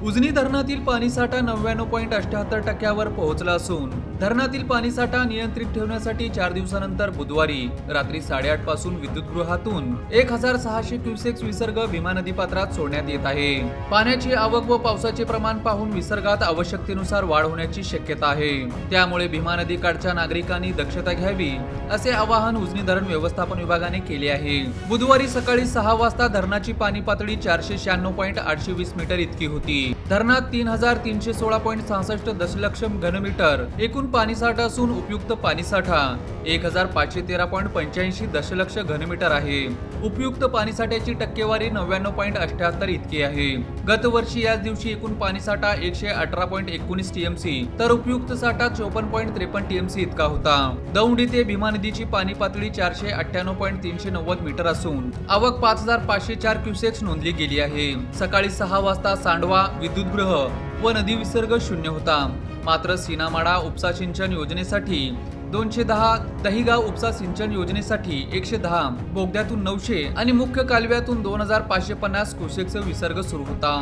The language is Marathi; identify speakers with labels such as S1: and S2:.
S1: उजनी धरणातील पाणीसाठा 99.78% पोहोचला असून धरणातील पाणीसाठा नियंत्रित ठेवण्यासाठी 4 दिवसानंतर बुधवारी रात्री 8:30 पासून विद्युतगृहातून 1600 क्युसेक्स विसर्ग भीमा नदी पात्रात सोडण्यात येत आहे। पाण्याची आवक व पावसाचे प्रमाण पाहून विसर्गात आवश्यकतेनुसार वाढ होण्याची शक्यता आहे। त्यामुळे भीमा नदीकाठच्या नागरिकांनी दक्षता घ्यावी असे आवाहन उजनी धरण व्यवस्थापन विभागाने केले आहे। बुधवारी सकाळी 6 वाजता धरणाची पाणी पातळी 496.820 मीटर इतकी होती। धरणात 3316.66 दशलक्ष घनमीटर एकूण पाणीसाठा असून उपयुक्त पाणीसाठा 1513.85 दशलक्ष घनमीटर आहे। उपयुक्त पाणीसाठ्याची टक्केवारी 99.78 इतकी आहे। गत वर्षी याच दिवशी एकूण पाणीसाठा 118.19 टीएमसी तर उपयुक्त साठा 54.53 टीएमसी इतका होता। दौंड येथे भीमा नदीची पाणी पातळी 498.390 मीटर असून आवक 5504 क्युसेक्स नोंदली गेली आहे। सकाळी 6 वाजता सांडवा विद्युतगृह व नदी विसर्ग शून्य होता। मात्र सीनामाडा उपसा सिंचन योजनेसाठी 210, दहिगाव उपसा सिंचन योजनेसाठी 110, बोगद्यातून 900 आणि मुख्य कालव्यातून 2550 क्युसेक्स विसर्ग सुरू होता।